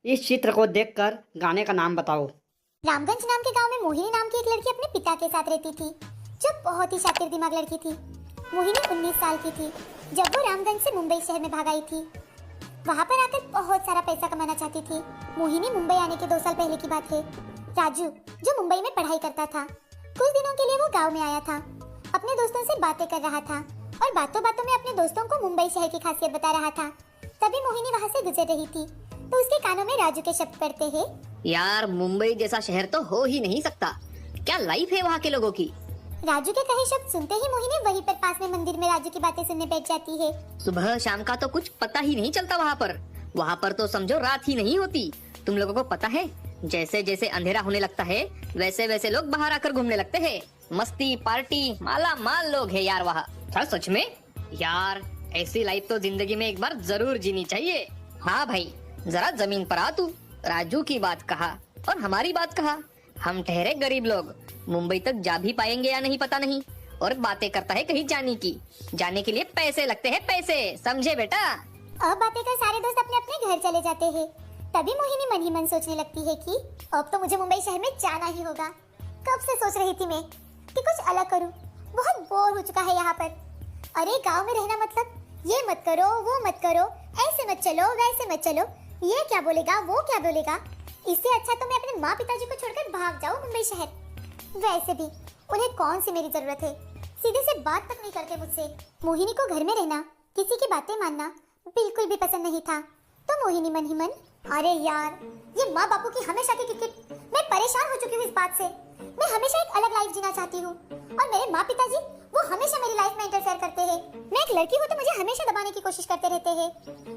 इस चित्र को देखकर गाने का नाम बताओ। रामगंज नाम के गांव में मोहिनी नाम की एक लड़की अपने पिता के साथ रहती थी, जो बहुत ही शातिर दिमाग लड़की थी। मोहिनी 19 साल की थी जब वो रामगंज से मुंबई शहर में भाग आई थी। वहाँ पर आकर बहुत सारा पैसा कमाना चाहती थी। मोहिनी मुंबई आने के 2 साल पहले की बात है। राजू, जो मुंबई में पढ़ाई करता था, कुछ दिनों के लिए वो गाँव में आया था। अपने दोस्तों से बातें कर रहा था और बातों बातों में अपने दोस्तों को मुंबई शहर की खासियत बता रहा था। तभी मोहिनी वहाँ से गुजर रही थी तो उसके कानों में राजू के शब्द पड़ते हैं। यार, मुंबई जैसा शहर तो हो ही नहीं सकता। क्या लाइफ है वहाँ के लोगों की। राजू के कहे शब्द सुनते ही मोहिनी वहीं पर पास में मंदिर में राजू की बातें सुनने बैठ जाती है। सुबह शाम का तो कुछ पता ही नहीं चलता वहाँ पर तो समझो रात ही नहीं होती। तुम लोगों को पता है, जैसे जैसे अंधेरा होने लगता है वैसे वैसे लोग बाहर आकर घूमने लगते हैं। मस्ती पार्टी माला माल लोग है यार वहाँ। सच में यार, ऐसी लाइफ तो जिंदगी में एक बार जरूर जीनी चाहिए। हाँ भाई, जरा जमीन पर आ तू। राजू की बात कहा और हमारी बात कहा। हम ठहरे गरीब लोग, मुंबई तक जा भी पाएंगे या नहीं पता नहीं। और बातें करता है कहीं जाने की। जाने के लिए पैसे लगते हैं, पैसे, समझे बेटा। अब बातें कर सारे दोस्त अपने अपने घर चले जाते हैं। तभी मोहिनी मन ही मन सोचने लगती है कि अब तो मुझे मुंबई शहर में जाना ही होगा। कब से सोच रही थी मैं कि कुछ अलग करूं। बहुत बोर हो चुका है यहाँ पर। अरे गांव में रहना मतलब ये मत करो, वो मत करो, ऐसे मत चलो, वैसे मत चलो, ये क्या बोलेगा, वो क्या बोलेगा। इससे अच्छा तो मैं अपने माँ पिताजी को छोड़कर भाग जाऊँ मुंबई शहर। वैसे भी उन्हें कौन सी मेरी जरूरत है, सीधे से बात तक नहीं करते मुझसे। मोहिनी को घर में रहना, किसी की बातें मानना बिल्कुल भी पसंद नहीं था। तो मोहिनी मन ही मन, अरे यार, ये माँ बापू की हमेशा की क्रिकेट, मैं परेशान हो चुकी हूँ इस बात से। मैं हमेशा एक अलग लाइफ जीना चाहती हूँ और मेरे माँ पिताजी वो हमेशा मेरी लाइफ में इंटरफेयर करते हैं। मैं एक लड़की हूँ तो मुझे हमेशा दबाने की कोशिश करते रहते हैं।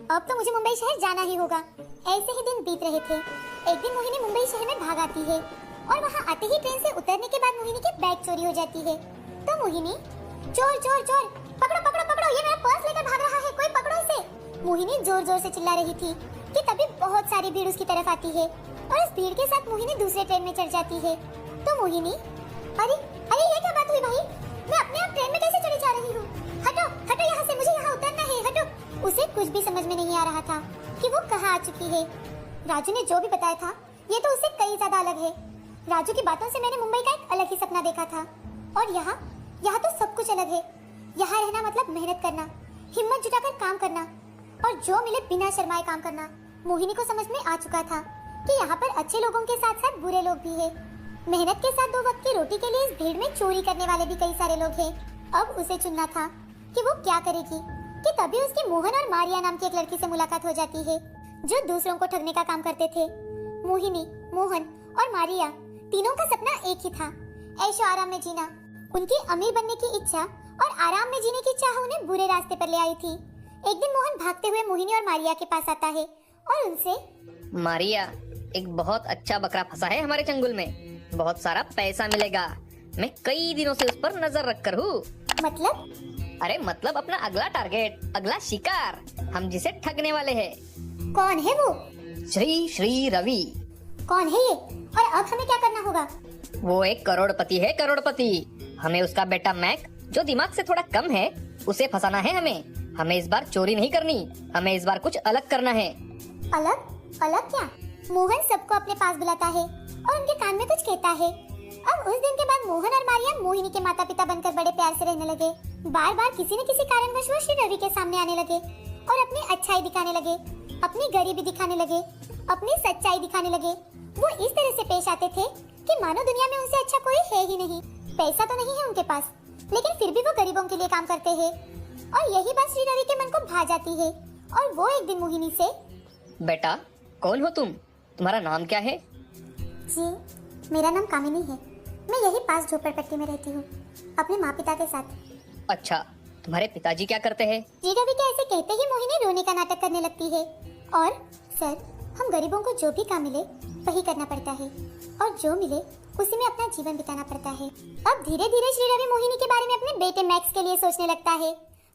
अब तो मुझे मुंबई शहर जाना ही होगा। ऐसे ही दिन बीत रहे थे। एक दिन मोहिनी मुंबई शहर में भाग आती है और वहाँ आते ही ट्रेन से उतरने के बाद मोहिनी की बैग चोरी हो जाती है। तो मोहिनी, चोर चोर चोर, पकड़ो पकड़ो पकड़ो, ये मेरा पर्स लेकर भाग रहा है, कोई पकड़ो इसे। मोहिनी जोर जोर से चिल्ला रही थी कि तभी बहुत सारी भीड़ उसकी तरफ आती है और उस भीड़ के साथ मोहिनी दूसरे ट्रेन में चढ़ जाती है। तो मोहिनी, अरे अरे ये क्या बात हुई भाई, मैं अपने आप ट्रेन में कैसे चढ़ी जा रही हूँ। हटो हटो यहाँ से, मुझे यहाँ उतरना है, हटो। उसे कुछ भी समझ में नहीं आ रहा था कि वो कहाँ आ चुकी है। राजू ने जो भी बताया था ये तो उससे कई ज्यादा अलग है। राजू की बातों से मैंने मुंबई का एक अलग ही सपना देखा था और यहाँ यहाँ तो सब कुछ अलग है। यहाँ रहना मतलब मेहनत करना, हिम्मत जुटाकर काम करना और जो मिले बिना शर्माए काम करना। मोहिनी को समझ में आ चुका था कि यहाँ पर अच्छे लोगों के साथ साथ बुरे लोग भी हैं। मेहनत के साथ 2 वक्त की रोटी के लिए इस भीड़ में चोरी करने वाले भी कई सारे लोग हैं। अब उसे चुनना था कि वो क्या करेगी कि तभी उसकी मोहन और मारिया नाम की एक लड़की से मुलाकात हो जाती है, जो दूसरों को ठगने का काम करते थे। मोहिनी, मोहन और मारिया तीनों का सपना एक ही था, ऐशो आराम में जीना। उनकी अमीर बनने की इच्छा और आराम में जीने की चाह उन्हें बुरे रास्ते पर ले आई थी। एक दिन मोहन भागते हुए मोहिनी और मारिया के पास आता है और उनसे, मारिया, एक बहुत अच्छा बकरा फंसा है हमारे चंगुल में, बहुत सारा पैसा मिलेगा। मैं कई दिनों से उस पर नजर रख कर हूँ। मतलब? अरे मतलब अपना अगला टारगेट, अगला शिकार, हम जिसे ठगने वाले हैं। कौन है वो? श्री श्री रवि। कौन है ये और अब हमें क्या करना होगा? वो एक करोड़पति है, करोड़पति। हमें उसका बेटा मैक, जो दिमाग से थोड़ा कम है, उसे फंसाना है। हमें इस बार चोरी नहीं करनी, हमें इस बार कुछ अलग करना है। अलग? अलग क्या? मोहन सबको अपने पास बुलाता है और उनके कान में कुछ कहता है। अब उस दिन के बाद मोहन और मारिया मोहिनी के माता पिता बनकर बड़े प्यार से रहने लगे। बार बार किसी न किसी कारणवश वो श्री रवि के सामने आने लगे और अपनी अच्छाई दिखाने लगे, अपनी गरीबी दिखाने लगे, अपनी सच्चाई दिखाने लगे। वो इस तरह से पेश आते थे कि मानो दुनिया में उनसे अच्छा कोई है ही नहीं। पैसा तो नहीं है उनके पास, लेकिन फिर भी वो गरीबों के लिए काम करते हैं। और यही बात श्री रवि के मन को भा जाती है और वो एक दिन मोहिनी से, बेटा कौन हो तुम, तुम्हारा नाम क्या है? जी, मेरा नाम कामिनी है। मैं यही पास झोपड़पट्टी में रहती हूँ अपने माँ पिता के साथ। अच्छा, तुम्हारे पिताजी क्या करते हैं? श्री रवि के ऐसे कहते ही मोहिनी रोने का नाटक करने लगती है और, सर, हम गरीबों को जो भी काम मिले वही करना पड़ता है और जो मिले उसी में अपना जीवन बिताना पड़ता है। अब धीरे धीरे श्री रवि मोहिनी के बारे में अपने बेटे मैक्स के लिए सोचने लगता है।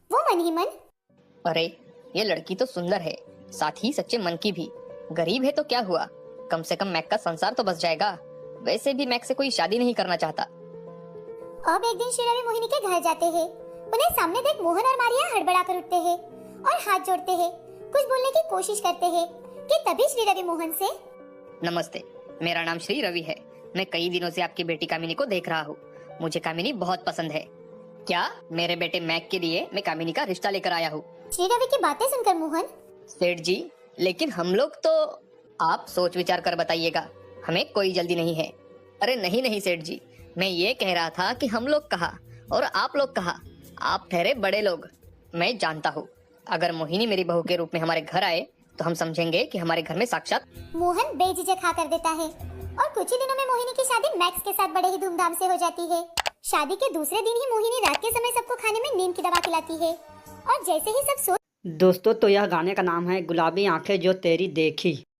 वो मन ही मन, अरे ये लड़की तो सुंदर है, साथ ही सच्चे मन की भी। गरीब है तो क्या हुआ, कम से कम मैक का संसार तो बस जाएगा। वैसे भी मैक से कोई शादी नहीं करना चाहता। अब एक दिन श्री रवि मोहिनी के घर जाते हैं। उन्हें सामने देख मोहन और मारिया हड़बड़ा कर उठते हैं और हाथ जोड़ते हैं, कुछ बोलने की कोशिश करते हैं कि तभी श्री रवि मोहन से नमस्ते, मेरा नाम श्री रवि है। मैं कई दिनों से आपकी बेटी कामिनी को देख रहा हूँ। मुझे कामिनी बहुत पसंद है। क्या मेरे बेटे मैक के लिए मैं कामिनी का रिश्ता लेकर आया हूँ। श्री रवि की बातें सुनकर मोहन, सेठ जी, लेकिन हम लोग तो, आप सोच विचार कर बताइएगा, हमें कोई जल्दी नहीं है। अरे नहीं नहीं सेठ जी, मैं ये कह रहा था कि हम लोग कहा और आप लोग कहा, आप ठहरे बड़े लोग। मैं जानता हूँ, अगर मोहिनी मेरी बहू के रूप में हमारे घर आए तो हम समझेंगे कि हमारे घर में साक्षात। मोहन बेझिझक हाँ कर देता है और कुछ ही दिनों में मोहिनी की शादी मैक्स के साथ बड़े ही धूमधाम से हो जाती है। शादी के दूसरे दिन ही मोहिनी रात के समय सबको खाने में नींद की दवा खिलाती है और जैसे ही सब सो दोस्तों, तो यह गाने का नाम है गुलाबी आंखें जो तेरी देखी।